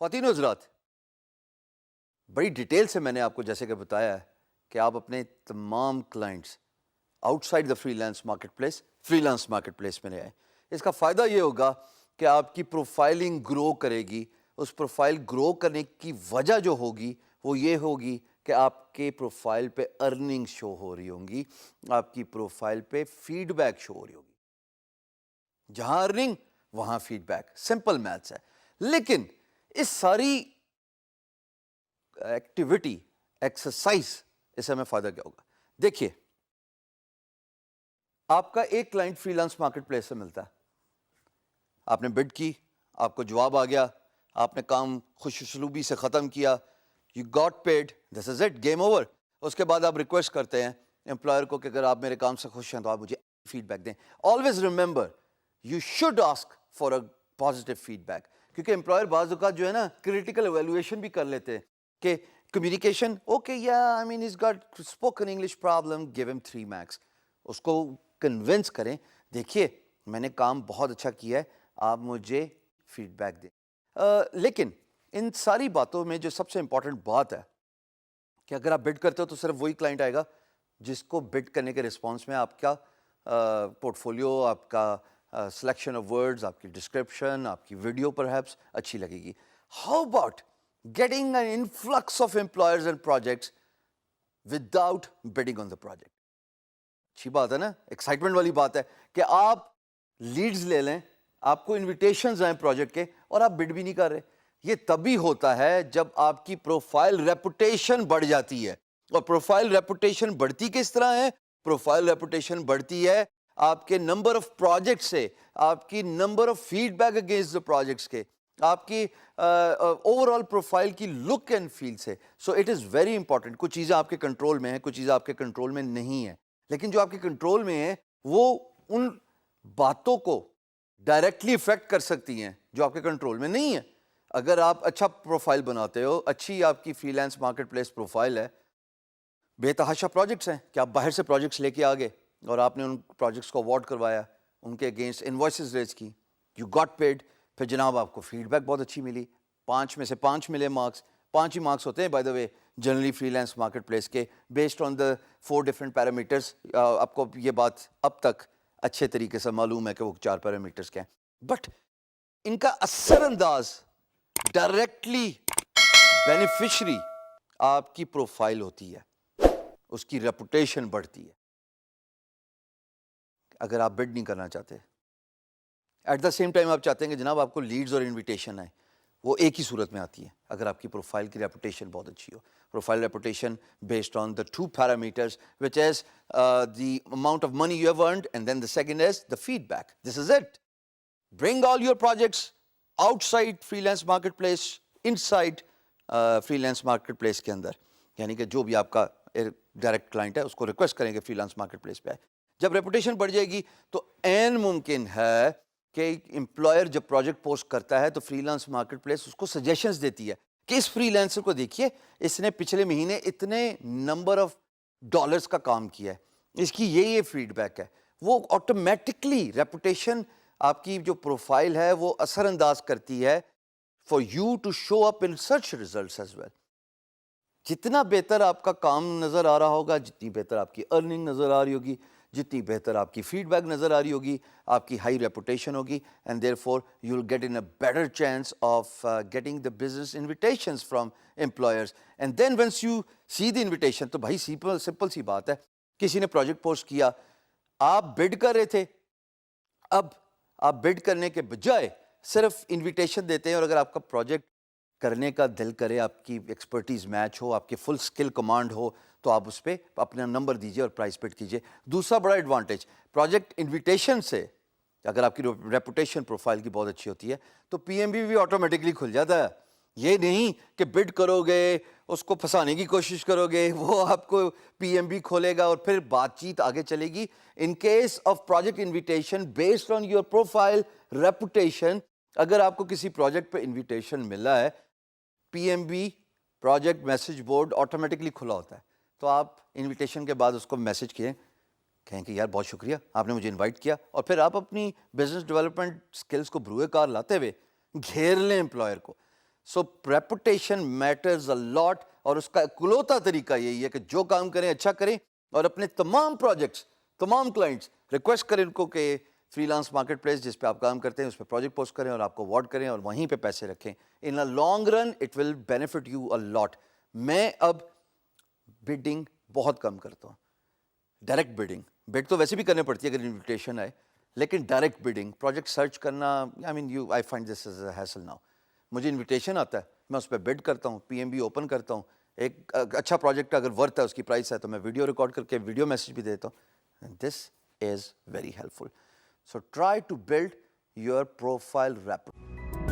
خواتین و حضرات، بڑی ڈیٹیل سے میں نے آپ کو جیسے کہ بتایا ہے کہ آپ اپنے تمام clients out side the free لانس مارکیٹ پلیس میں لے آئیں. اس کا فائدہ یہ ہوگا کہ آپ کی پروفائلنگ گرو کرے گی. اس پروفائل گرو کرنے کی وجہ جو ہوگی وہ یہ ہوگی کہ آپ کے پروفائل پہ ارننگ شو ہو رہی ہوں گی, آپ کی پروفائل پہ فیڈ بیک شو ہو رہی ہوگی. جہاں ارننگ وہاں فیڈ بیک, سمپل میتھس ہے. لیکن اس ساری ایکٹیویٹی ایکسرسائز اس سے ہمیں فائدہ کیا ہوگا؟ دیکھیے, آپ کا ایک کلائنٹ فری لانس مارکیٹ پلیس سے ملتا ہے, آپ نے بڈ کی, آپ کو جواب آ گیا, آپ نے کام خوش اسلوبی سے ختم کیا, you got paid, this is it, game over. اس کے بعد آپ ریکویسٹ کرتے ہیں امپلائر کو کہ اگر آپ میرے کام سے خوش ہیں تو آپ مجھے فیڈ بیک دیں. Always remember you should ask for a positive feedback, کیونکہ امپلائر بعض اوقات جو ہے نا کریٹیکل ایویلویشن بھی کر لیتے ہیں کہ کمیونیکیشن اوکے, یا I mean is got spoken English problem, give him 3 marks. اس کو کنونس کریں, دیکھیے میں نے کام بہت اچھا کیا ہے, آپ مجھے فیڈ بیک دیں. لیکن ان ساری باتوں میں جو سب سے امپورٹنٹ بات ہے کہ اگر آپ بڈ کرتے ہو تو صرف وہی کلائنٹ آئے گا جس کو بڈ کرنے کے رسپانس میں آپ کا پورٹ فولیو, آپ کا سلیکشن آف ورڈز, آپ کی ڈسکرپشن, آپ کی ویڈیو پرہیپس اچھی لگے گی. How about getting an influx of employers and projects without bidding on the project? اچھی بات ہے نا, ایکسائٹمنٹ والی بات ہے کہ آپ لیڈز لے لیں, آپ کو انویٹیشنز آئیں پروجیکٹ کے اور آپ بڈ بھی نہیں کر رہے. یہ تبھی ہوتا ہے جب آپ کی پروفائل ریپوٹیشن بڑھ جاتی ہے. اور پروفائل ریپوٹیشن بڑھتی کس طرح ہے؟ پروفائل ریپوٹیشن بڑھتی ہے آپ کے نمبر آف پروجیکٹ سے, آپ کی number of feedback against the projects کے, آپ کی اوور آل پروفائل کی لک اینڈ فیل سے. So it is very important. کچھ چیزیں آپ کے کنٹرول میں ہیں, کچھ چیزیں آپ کے کنٹرول میں نہیں ہیں, لیکن جو آپ کے کنٹرول میں ہیں وہ ان باتوں کو ڈائریکٹلی افیکٹ کر سکتی ہیں جو آپ کے کنٹرول میں نہیں ہیں. اگر آپ اچھا پروفائل بناتے ہو, اچھی آپ کی فری لانس مارکیٹ پلیس پروفائل ہے, بے تحاشا پروجیکٹس ہیں کہ آپ باہر سے پروجیکٹس لے کے آگے اور آپ نے ان پروجیکٹس کو اوارڈ کروایا, ان کے اگینسٹ انوائسز ریز کی, یو گاٹ پیڈ, پھر جناب آپ کو فیڈ بیک بہت اچھی ملی, 5 میں سے 5 ملے مارکس. 5 ہی مارکس ہوتے ہیں by the way generally freelance لانس مارکیٹ پلیس کے, based on the 4 different parameters. آپ کو یہ بات اب تک اچھے طریقے سے معلوم ہے کہ وہ 4 پیرامیٹرس کے ہیں, بٹ ان کا اثر انداز ڈائریکٹلی بینیفیشری آپ کی پروفائل ہوتی ہے, اس کی ریپوٹیشن بڑھتی ہے. اگر آپ بڈ نہیں کرنا چاہتے, ایٹ دا سیم ٹائم آپ چاہتے ہیں کہ جناب آپ کو لیڈز اور انویٹیشن آئے, وہ ایک ہی صورت میں آتی ہے اگر آپ کی پروفائل کی ریپوٹیشن بہت اچھی ہو. Profile reputation based on the 2 parameters which is the amount of money you have earned, and then the second is the feedback. This is it. Bring all your projects outside freelance marketplace, inside freelance marketplace کے اندر, یعنی کہ جو بھی آپ کا direct client ہے اس کو request کریں کہ فری لانس مارکیٹ پلیس پہ آئے. جب ریپوٹیشن بڑھ جائے گی تو عین ممکن ہے کہ امپلائر جب پروجیکٹ پوسٹ کرتا ہے تو فری لانس مارکیٹ پلیس اس کو سجیشنز دیتی ہے کہ اس فری لانسر کو دیکھیے, اس نے پچھلے مہینے اتنے نمبر آف ڈالرز کا کام کیا ہے, اس کی یہ فیڈ بیک ہے. وہ آٹومیٹکلی ریپوٹیشن آپ کی جو پروفائل ہے وہ اثر انداز کرتی ہے for you to show up in search results as well. جتنا بہتر آپ کا کام نظر آ رہا ہوگا, جتنی بہتر آپ کی ارننگ نظر آ رہی ہوگی, جتنی بہتر آپ کی فیڈ بیک نظر آ رہی ہوگی, آپ کی ہائی ریپوٹیشن ہوگی, and therefore you will get in a better chance of getting the business invitations from employers. And then once you see the invitation, تو بھائی سمپل سی بات ہے, کسی نے پروجیکٹ پوسٹ کیا, آپ بڈ کر رہے تھے, اب آپ بڈ کرنے کے بجائے صرف انویٹیشن دیتے ہیں, اور اگر آپ کا پروجیکٹ کرنے کا دل کرے, آپ کی ایکسپرٹیز میچ ہو, آپ کی فل اسکل کمانڈ ہو, تو آپ اس پہ اپنا نمبر دیجیے اور پرائز پٹ کیجیے. دوسرا بڑا ایڈوانٹیج پروجیکٹ انویٹیشن سے, اگر آپ کی ریپوٹیشن پروفائل کی بہت اچھی ہوتی ہے تو پی ایم بی بھی آٹومیٹکلی کھل جاتا ہے. یہ نہیں کہ بڈ کرو گے, اس کو پھنسانے کی کوشش کرو گے, وہ آپ کو پی ایم بی کھولے گا اور پھر بات چیت آگے چلے گی. In case of project invitation based on your profile reputation, اگر آپ کو کسی پروجیکٹ پہ انویٹیشن ملا ہے, P M B project message board automatically کھلا ہوتا ہے, تو آپ انویٹیشن کے بعد اس کو میسج کہیں کہ یار بہت شکریہ آپ نے مجھے انوائٹ کیا, اور پھر آپ اپنی بزنس ڈیولپمنٹ سکلز کو بروئے کار لاتے ہوئے گھیر لیں امپلائر کو. سو ریپوٹیشن میٹرز اے لاٹ, اور اس کا اکلوتا طریقہ یہی ہے کہ جو کام کریں اچھا کریں, اور اپنے تمام پروجیکٹس, تمام کلائنٹس ریکویسٹ کریں ان کو کہ فری لانس مارکیٹ پلیس جس پہ آپ کام کرتے ہیں اس پہ پروجیکٹ پوسٹ کریں اور آپ کو اوارڈ کریں اور وہیں پہ پیسے رکھیں. In a long run it will benefit you a lot. میں اب بڈنگ بہت کم کرتا ہوں, ڈائریکٹ بڈ تو ویسے بھی کرنی پڑتی ہے اگر انویٹیشن آئے, لیکن ڈائریکٹ بڈنگ, پروجیکٹ سرچ کرنا, I find this is a hassle now. مجھے انویٹیشن آتا ہے, میں اس پہ بڈ کرتا ہوں, پی ایم بی اوپن کرتا ہوں, ایک اچھا پروجیکٹ اگر ورتھ ہے, اس کی پرائس ہے, تو میں ویڈیو ریکارڈ کر کے ویڈیو میسج بھی دیتا ہوں. This is very helpful. So try to build your profile report.